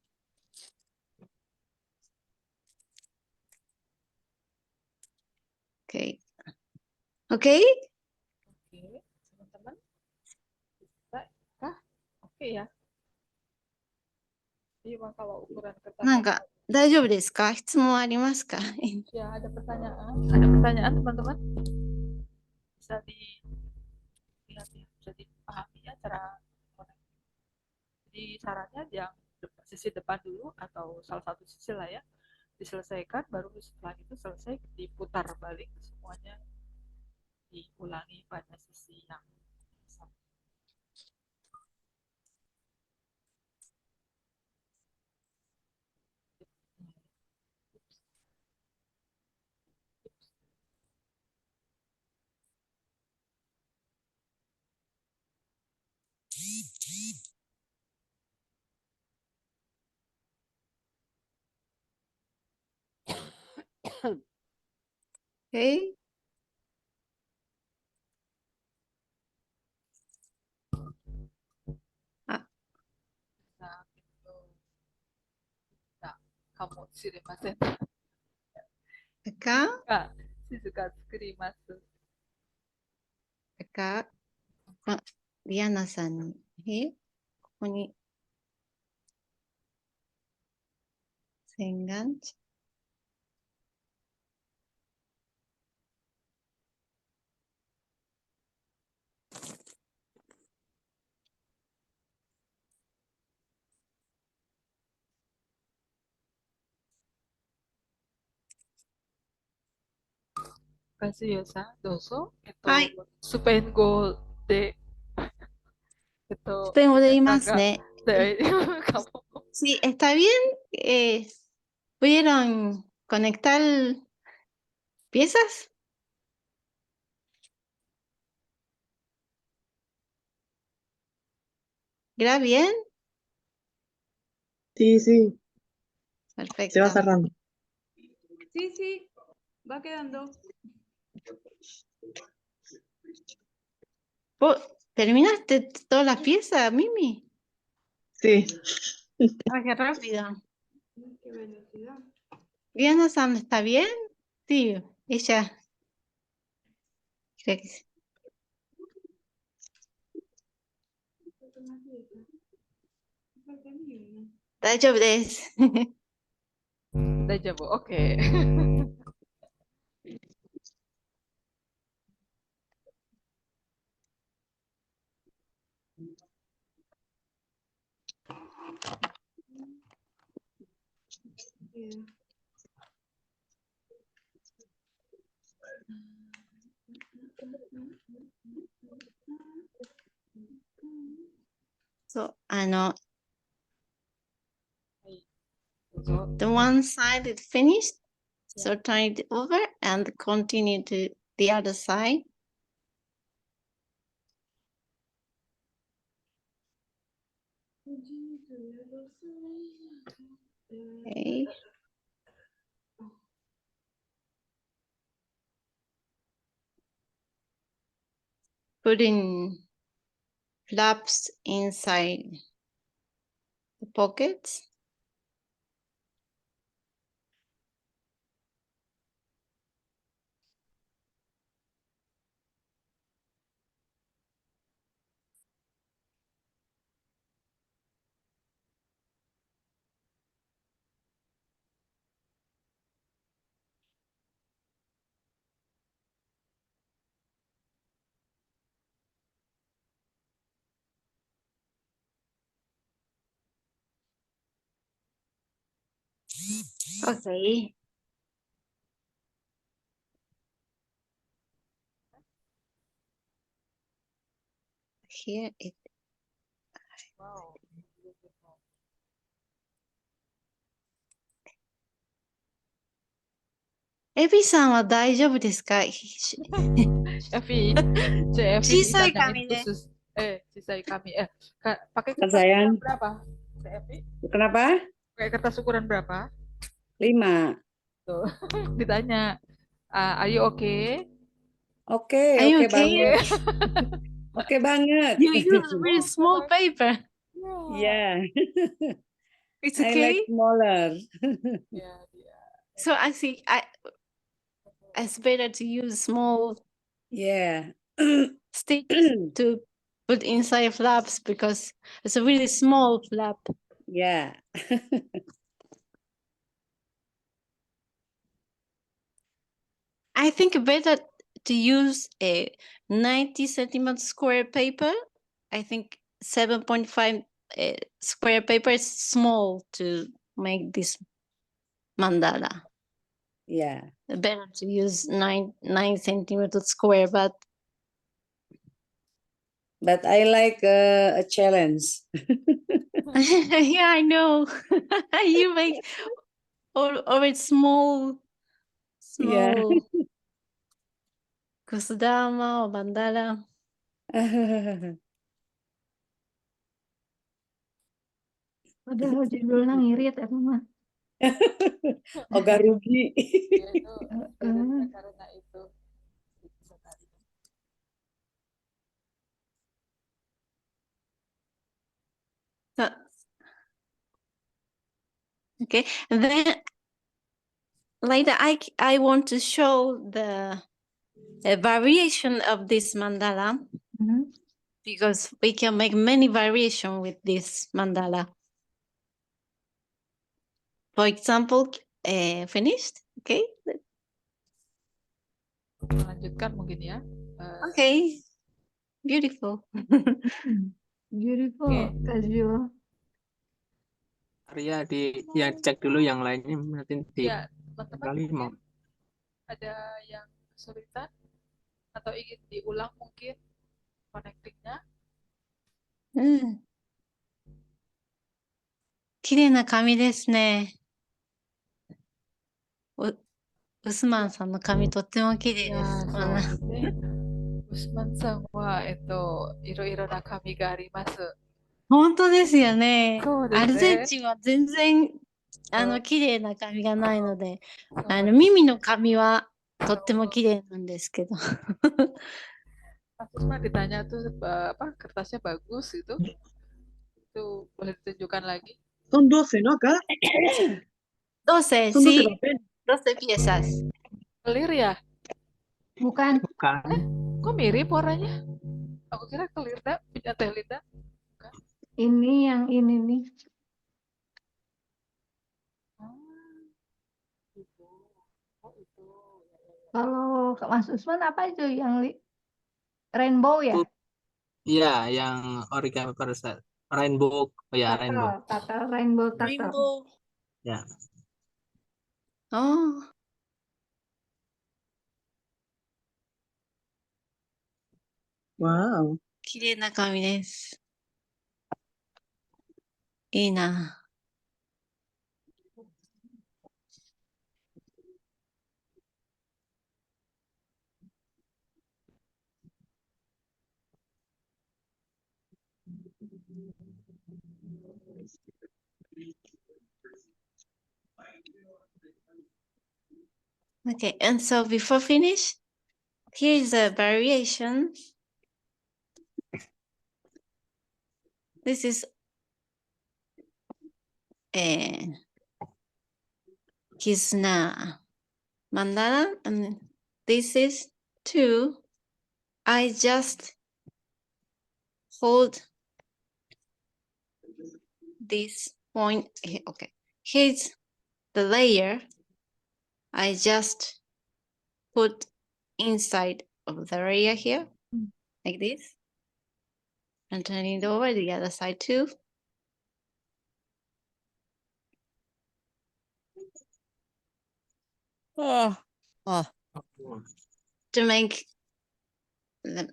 C: Okay. Okay.
B: Oke, teman-teman. Bisa kah? Oke ya. Iya, kalau ukuran kertas.
C: なんか大丈夫ですか？質問ありますか？
B: Ya, ada pertanyaan? Ada pertanyaan, teman-teman? Bisa dilihat ya, bisa dipahami ya cara. Jadi sarannya yang sisi depan dulu atau salah satu sisi lah ya, diselesaikan, baru setelah itu selesai diputar balik semuanya, diulangi pada sisi yang sama.
C: Okay.
B: Kamu siremasen.
C: Eka?
B: Shizuka tsukurimasu.
C: Eka? リアナさんに、ここに洗顔器。
B: Kasih ya, Sa. Doso.
C: はい。
B: スペイン語で Itu
C: ちょっと戻りま
B: agak
C: すね。
B: kamu
C: Sí, está bien. ¿Pudieron conectar piezas? ¿Graba bien?
H: Sí, sí, se va
C: Perfecto.
H: cerrando.
K: Sí, sí, va quedando.
C: ¿Terminaste todas las piezas, Mimi?
H: Sí,
C: Ah, qué rápido.
K: Qué velocidad.
C: Diana-san, ¿está bien? Sí, ella. Creo que sí. 大丈夫です。
B: dajabu. Oke.
K: Iya.
C: So,
B: So,
C: the one side is finished. So turn it over and continue to the other side. Okay. Putting flaps inside the pockets. Okay. Here it.
B: wow.
C: Ebi-san は大丈夫ですか？
B: Evi, CFV
C: Chisai
B: ditanyain
C: kami deh.
B: khusus sisai kami pakai
G: Kan
B: kertas
G: sayang.
B: ukuran berapa? CFV
G: Kenapa?
B: pakai kertas ukuran berapa?
G: 5.
B: Tuh, ditanya, are you okay?
G: Oke,
C: Are you
G: oke
C: okay?
G: banget. Oke banget.
C: You use very small paper.
G: Yeah.
C: It's
G: I like
C: okay.
G: smaller.
B: Ya, ya.
C: So I think it's better to use small
G: Yeah.
C: sticks to put inside flaps because it's a really small flap.
G: Yeah.
C: I think better to use a 90 centimeter square paper. I think 7.5 square paper is small to make this mandala.
G: Yeah.
C: Better to use 9 centimeter square, but
G: I like a challenge.
C: yeah, I know. You make or it's small
G: Yeah.
C: kusudama or mandala. Padahal judulnya ngirit ya mah.
G: Ogah rugi.
B: Dia itu sebenarnya karena itu.
C: So, okay, and then later I want to show the variation of this mandala because we can make many variation with this mandala. For example, finished. Okay.
B: Melanjutkan mungkin ya.
C: Okay. Beautiful. Beautiful.
B: Oke.
C: Casual.
E: Arya cek dulu yang lainnya nanti
B: Ya, teman-teman
E: kali mau.
B: mungkin ada yang kesulitan atau ingin diulang mungkin connectingnya.
L: うん。綺麗な髪ですね。ウスマンさんの髪とっても綺麗です。
B: いやー、そうですね。ウスマンさんは、いろいろな髪があります。
L: 本当ですよね。
B: そうで
L: アル
B: すね。
L: ゼンチンは全然、
B: そう
L: 綺麗な髪がないので、
B: そう
L: 耳の髪はとっても綺麗なんですけど。
B: Terus mah ditanya tuh apa kertasnya bagus gitu. Tuh boleh ditunjukkan lagi.
H: Son 12, ¿no? Acá
L: 12,
H: son 12
L: sí,
H: papeles.
L: 12 piezas.
B: Clear ya?
D: Bukan.
E: Bukan.
B: Kok mirip warnanya? Aku kira clear dah punya Teh Linda. Bukan.
D: Ini yang ini nih.
B: Itu. Oh itu.
D: Kalau Mas Usman apa itu yang rainbow ya?
E: Iya, yang origami pada saat rainbow, oh ya rainbow.
D: Tatal rainbow tatal.
L: Rainbow.
E: Ya.
L: Oh.
H: Wow.
L: 綺麗な髪です。いいな。Okay, and so before finish, here is a variation. This is his mandala, and this is 2. I just hold this point. Okay, here's the layer. I just put inside of the layer here, like this, and turn it over the other side too.
J: Oh,
L: To make the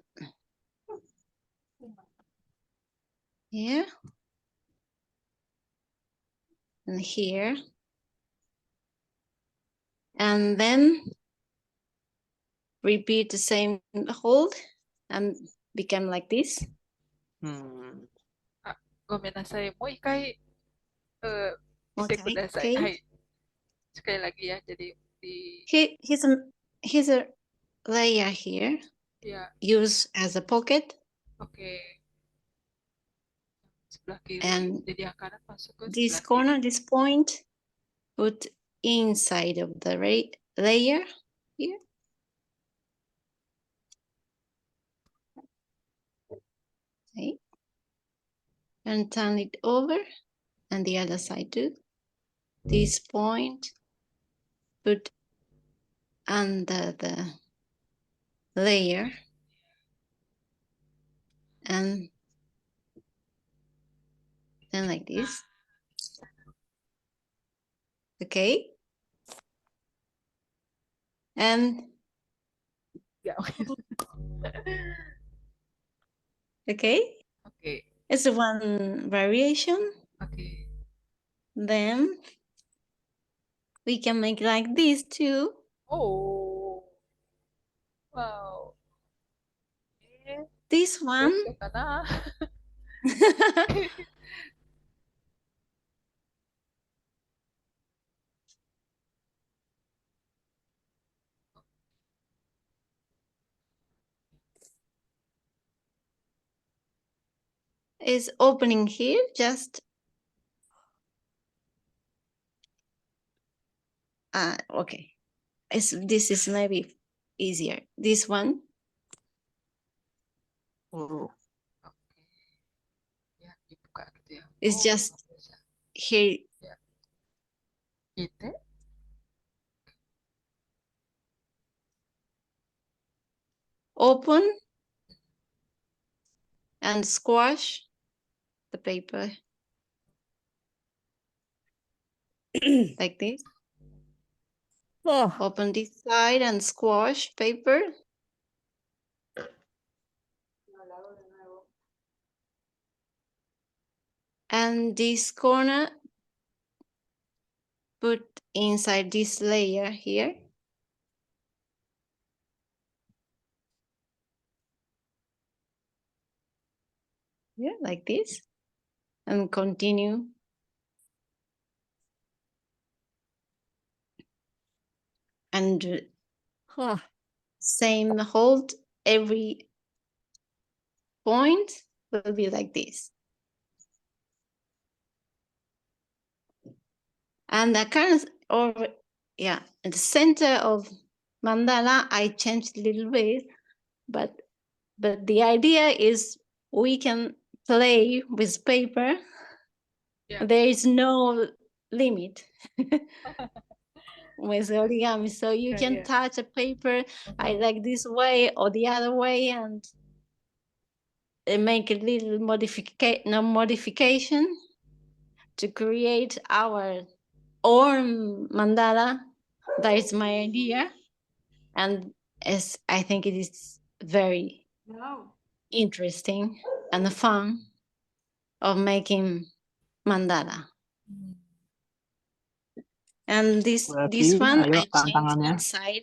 L: here and here, and then repeat the same hold and become like this.
B: ごめんなさい。もう一回、見てく
L: Okay,
B: ださい。
L: okay.
B: はい。sekali lagi ya. Jadi di
L: Here's a layer here.
B: ya,
L: Use as a pocket.
B: oke. Sebelah kiri.
L: And
B: Jadi yang kanan masuk ke
L: this
B: sebelah
L: corner,
B: kiri.
L: this point, put inside of the layer here. Okay. And turn it over, and the other side too. This point, put under the layer, and then like this. Okay. And
B: Ya, oke.
L: okay.
B: Oke.
L: It's one variation.
B: Oke.
L: Then we can make like this too.
B: Oh. Wow. Ini
L: This one.
B: terus yang kanan.
L: Is opening here, just okay. This is maybe easier. This one
E: Oh.
B: Ya, dibuka gitu ya.
L: is
B: Oh,
L: just
B: bisa.
L: here.
B: Ya. Gitu.
L: Open and squash the paper like this.
J: oh,
L: Open this side and squash paper. And this corner, put inside this layer here. Yeah, like this. And continue. And same, hold every point will be like this. And the current, or yeah, at the center of mandala, I changed a little bit, but the idea is we can play with paper.
B: Yeah.
L: There is no limit with origami, so you can
B: Yeah.
L: touch a paper I like this way or the other way, and make a little modification to create our own mandala. That is my idea, and as I think it is very
K: Wow.
L: interesting and fun of making mandala. And this
E: Berarti,
L: one
E: ayo
L: I changed
E: tantangannya.
L: inside,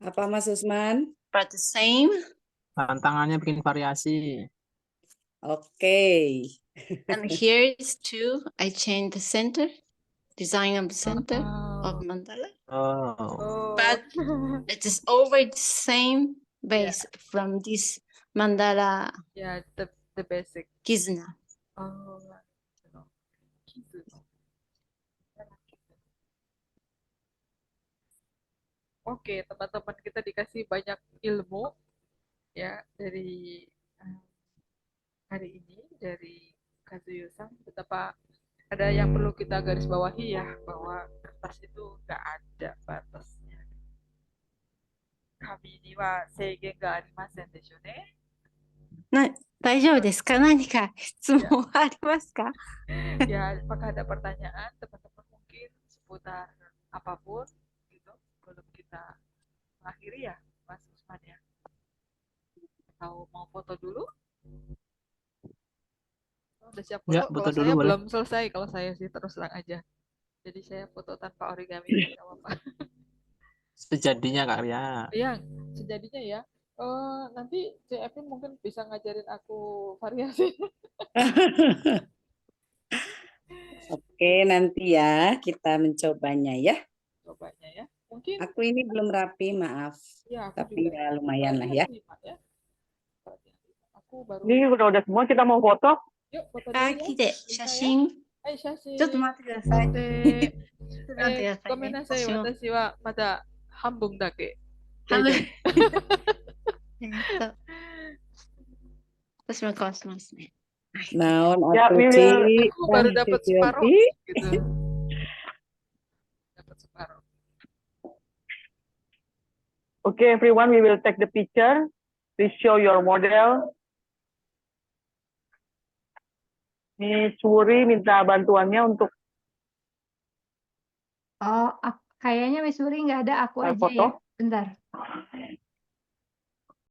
G: Apa Mas Usman?
L: but the same.
E: Tantangannya bikin variasi.
G: Oke.
L: And here is two. I changed the center, design of the center of mandala.
E: Oh.
L: But it is over the same base from this mandala
B: Yeah, the basic.
L: Kizuna.
B: Oh. Oke, teman-teman kita dikasih banyak ilmu ya dari hari ini dari Kazuyo-san. Betapa ada yang perlu kita garis bawahi ya, bahwa kertas itu nggak ada batasnya. Kami ni wa seigen ga arimasen desho ne.
L: 大丈夫ですか？何か質問ありますか？
B: Ya, apakah ada pertanyaan teman-teman mungkin seputar apapun gitu sebelum kita mengakhiri ya, Mas Usman ya? Atau mau foto dulu? Udah siap foto?
E: Ya, foto
B: Kalau
E: dulu
B: saya
E: boleh.
B: belum selesai, kalau saya sih terus terang aja. Jadi saya foto tanpa origami nggak apa-apa.
E: Sejadinya Kak Ria.
B: Iya, sejadinya ya. Nanti CFin mungkin bisa ngajarin aku variasi.
G: Oke, nanti ya kita mencobanya ya.
B: Cobanya ya. Mungkin
G: Aku ini belum rapi, maaf.
B: ya, aku
G: Tapi
B: juga.
G: ya lumayan lah ya.
B: Aku baru.
A: Ini udah semua, kita mau foto.
B: Yuk, foto
L: Ah,
B: dulu ya.
L: 来て、写真。
B: Hai, 写真。
L: ちょっと待ってください。
B: で、
L: ちょっと待ってくださいね。
B: ごめんなさい、
L: 私も
B: 私はまだ半分だけ。
L: 半分
B: 大丈夫。
L: 私もかわしますね。
G: Naon
A: Ya,
G: atuh
A: we
G: Ci?
A: will-
B: Aku baru
G: Dan
B: dapat
G: Ci
B: separuh
G: Yogi.
B: gitu. Dapat separuh.
A: Okay, everyone, we will take the picture. Please show your model. Miss Wuri minta bantuannya untuk
D: Oh, kayaknya Miss Wuri nggak ada, aku aja
A: foto.
D: ya. Bentar.